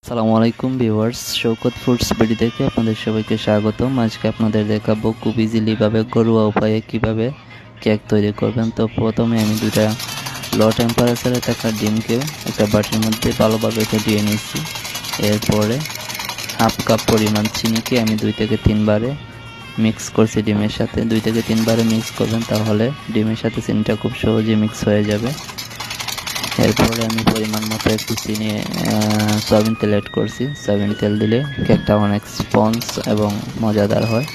আসসালামু আলাইকুম viewers, Shaukat foods BD থেকে আপনাদের সবাইকে স্বাগতম। আজকে আপনাদের দেখাবো খুব ইজিলিভাবে ঘরোয়া উপায়ে কিভাবে কেক তৈরি করবেন। তো প্রথমে আমি দুইটা লো টেম্পারেচারে থাকা ডিমকে একটা বাটির মধ্যে ভালোভাবে ফেটিয়ে নিচ্ছি। এরপরে হাফ কাপ পরিমাণ চিনিকে আমি 2 থেকে 3 বারে মিক্স করছি ডিমের সাথে। 2 থেকে 3 বারে মিক্স করবেন, তাহলে ডিমের সাথে চিনিটা খুব সহজে মিক্স হয়ে যাবে। এরপরে আমি পরিমাণ মতো একটু চিনি সয়াবিন তেল অ্যাড করছি। সয়াবিন তেল দিলে কেকটা অনেক স্পঞ্জ এবং মজাদার হয়।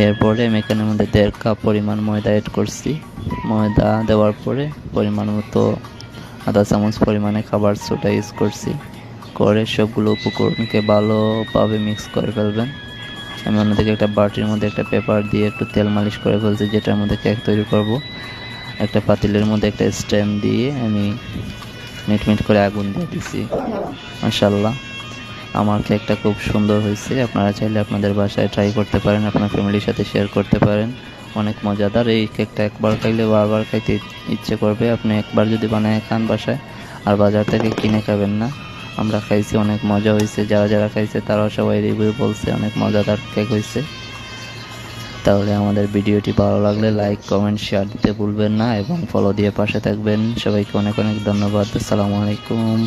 এরপরে আমি এখানের মধ্যে 1.5 কাপ পরিমাণ ময়দা অ্যাড করছি। ময়দা দেওয়ার পরে পরিমাণ মতো আধা চামচ পরিমাণে খাবার সোডা ইউজ করছি। করে সবগুলো উপকরণকে ভালোভাবে মিক্স করে ফেলবেন। আমি অন্যদিকে একটা বাটির মধ্যে একটা পেপার দিয়ে একটু তেল মালিশ করে ফেলছি, যেটার মধ্যে কেক তৈরি করব। একটা পাতিলের মধ্যে একটা স্ট্যান্ড দিয়ে আমি মিট করে আগুন দিয়ে দিছি। মাশাআল্লাহ, আমার কেকটা খুব সুন্দর হয়েছে। আপনারা চাইলে আপনাদের বাসায় ট্রাই করতে পারেন, আপনার ফ্যামিলির সাথে শেয়ার করতে পারেন। অনেক মজাদার এই কেকটা, একবার খাইলে বারবার খাইতে ইচ্ছে করবে। আপনি একবার যদি বানায় খান বাসায়, আর বাজার থেকে কিনে খাবেন না। আমরা খাইছি, অনেক মজা হয়েছে। যারা যারা খাইছে তারাও সবাই রিভিউ বলছে অনেক মজাদার কেক হয়েছে। তাহলে আমাদের ভিডিওটি ভালো লাগলে লাইক, কমেন্ট, শেয়ার দিতে ভুলবেন না এবং ফলো দিয়ে পাশে থাকবেন। সবাইকে অনেক অনেক ধন্যবাদ। আসসালামু আলাইকুম।